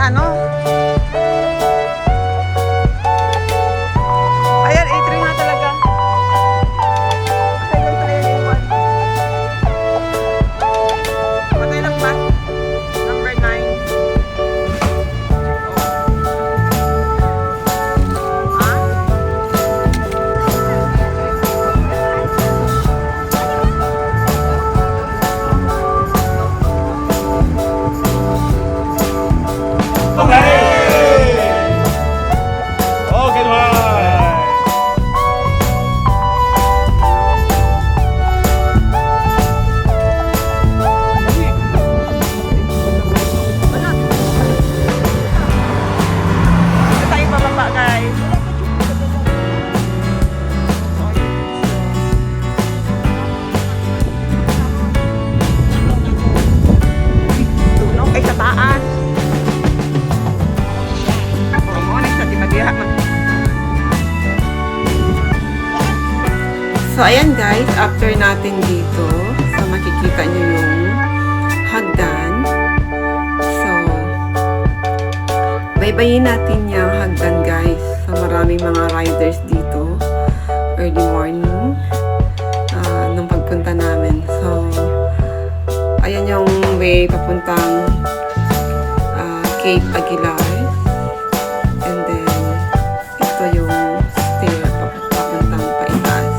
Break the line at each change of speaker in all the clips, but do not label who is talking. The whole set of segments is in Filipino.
sa ano. Ayan, A3 na talaga. Ayan, ayan, iwan. Patay lang ba? Number 9. So, ayan guys, after natin dito, so makikita nyo yung hagdan. So, baybayin natin yung hagdan guys. So, maraming mga riders dito. Early morning. Nung pagpunta namin. So, ayan yung way papuntang Cape Aguilar. And then, ito yung stair papuntang paitaas.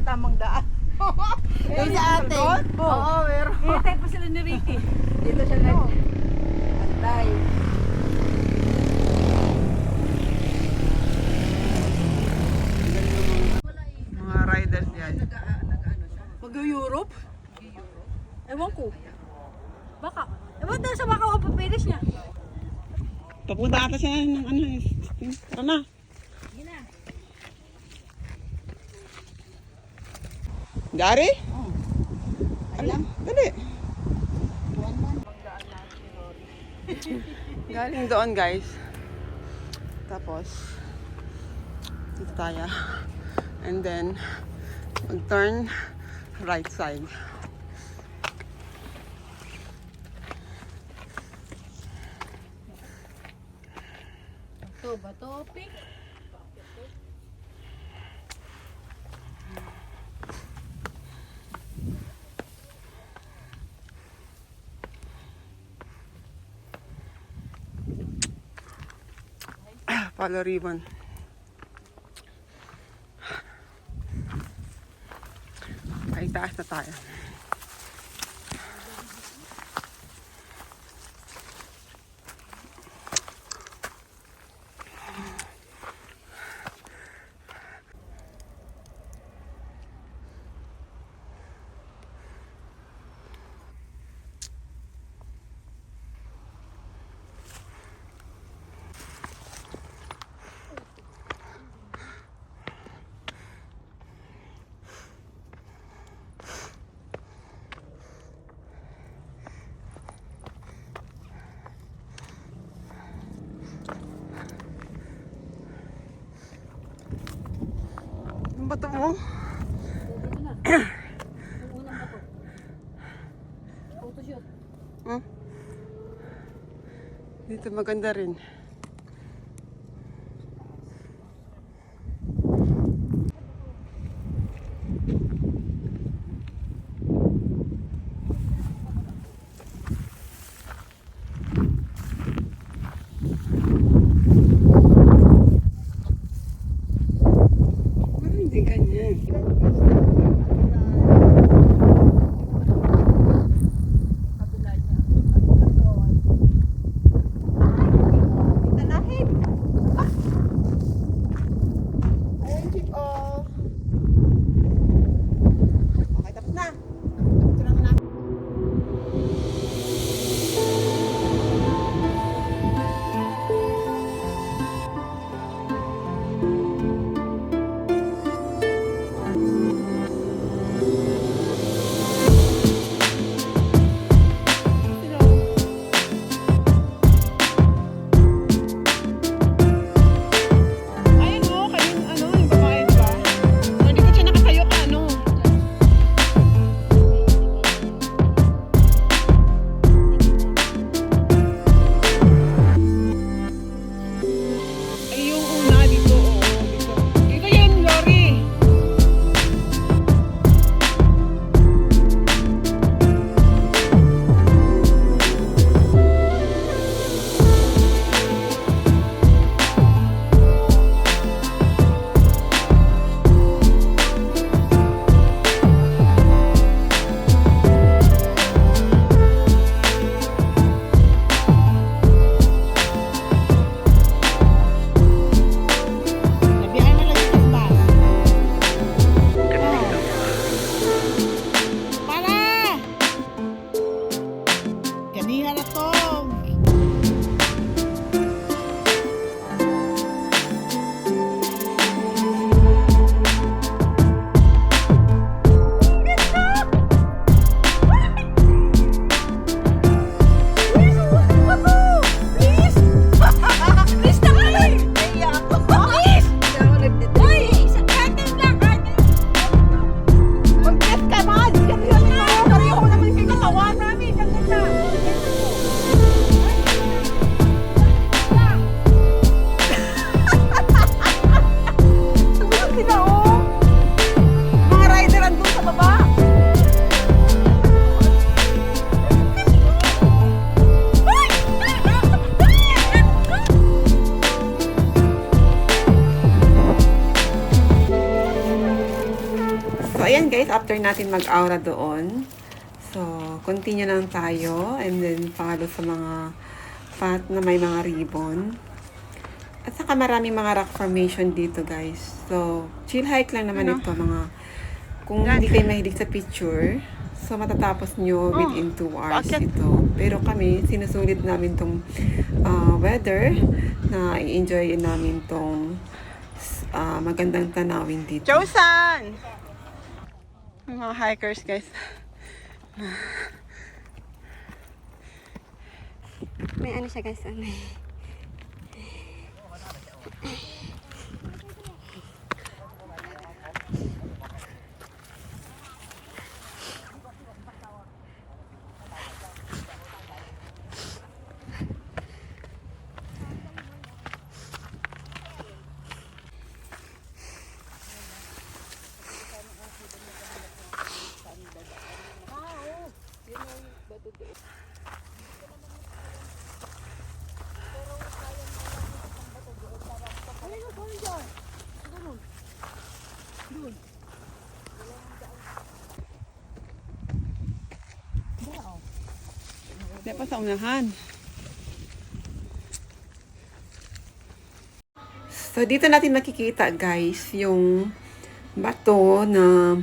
Tamang daan.
Yung sa atin.
Oo, meron.
Hintay pa sila ni Ricky. Dito siya nag-antay.
Mga riders yan.
Mag-Europe? Ewan ko. Baka. Ewan daw sa baka o papilis niya.
Papunta ata siya ng ano. Tara na. Gary? Oo. Alam? Dali. Galing doon guys. Tapos, dito tayo. And then, mag-turn right side.
Ito ba topic?
Palo ribbon. Ay, taas na tayo. Ang bato mo?
Dito na. Ang unang bato. Photoshoot.
Hmm? Dito maganda rin. Parang hindi ganyan. Okay, tapos na. Ito lang na. Ayun mo, kayo ano, yung babae ba? Hindi ko siya nakatayo ka, ano? Ay, yung una dito, oo. Dito. Dito yun, Lori. Nabiyahan na lang dito sa bus. Para! Ganina na to. Mag-get ka man! Yan na! Pareho naman kayo katawan namin! Ang ganda! Tulog sila, oh! Mga rider andun sa baba! So, ayan guys, after natin mag-aura doon, so, continue lang tayo and then follow sa mga path na may mga ribbon. At saka maraming mga rock formation dito guys. So, chill hike lang naman ito mga, kung hindi kayo mahilig sa picture, so matatapos nyo within 2 hours ito. Pero kami, sinusulit namin tong weather na i-enjoy namin tong magandang tanawin dito. Josan! Mga hikers guys.
May ano siya guys, ano
Di pa sa unahan. So, dito natin makikita, guys, yung bato na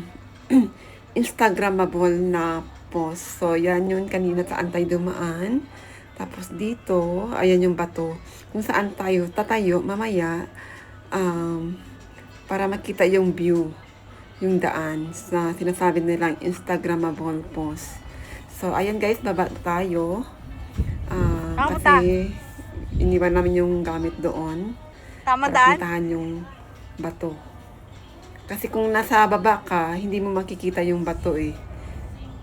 Instagrammable na post. So, yan yun kanina saan tayo dumaan. Tapos dito, ayan yung bato. Kung saan tayo tatayo mamaya para makita yung view, yung daan sa sinasabi nilang Instagrammable post. So, ayan guys, baba tayo. Kasi iniwan namin yung gamit doon.
Tama
Para
daan?
puntahan yung bato. Kasi kung nasa baba ka, hindi mo makikita yung bato eh.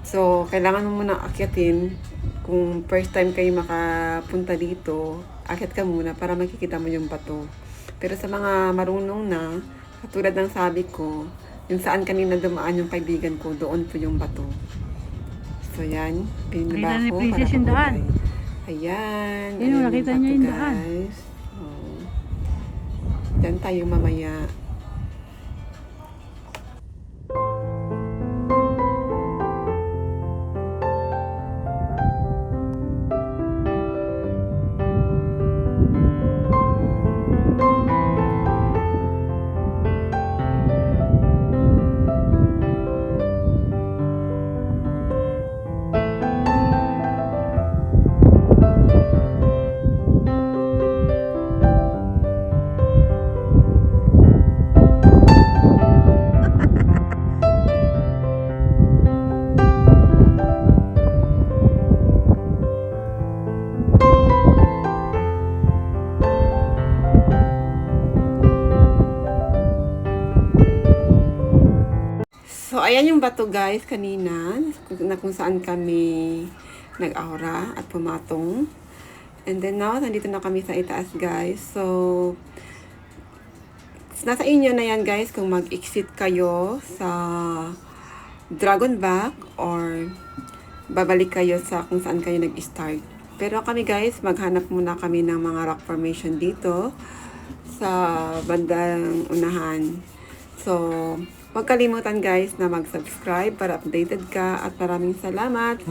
So, kailangan mo muna akyatin. Kung first time kayo makapunta dito, akyat ka muna para makikita mo yung bato. Pero sa mga marunong na, katulad ng sabi ko, yung saan kanina dumaan yung kaibigan ko, doon po yung bato. So, yan. Pinaba
Nakita ni
ko
Princess
para
yung daan.
makulay. Ayan.
Yun,
Ayan
nakita
bato,
niya yung daan.
guys. So, dyan tayo mamaya. So, ayan yung bato guys kanina na kung saan kami nag-aura at pumatong. And then now, nandito na kami sa itaas guys. So, nasa inyo na yan guys kung mag-exit kayo sa Dragon Back or babalik kayo sa kung saan kayo nag-start. Pero kami guys, maghanap muna kami ng mga rock formation dito sa bandang unahan. So, huwag kalimutan guys na mag-subscribe para updated ka at maraming salamat.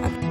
At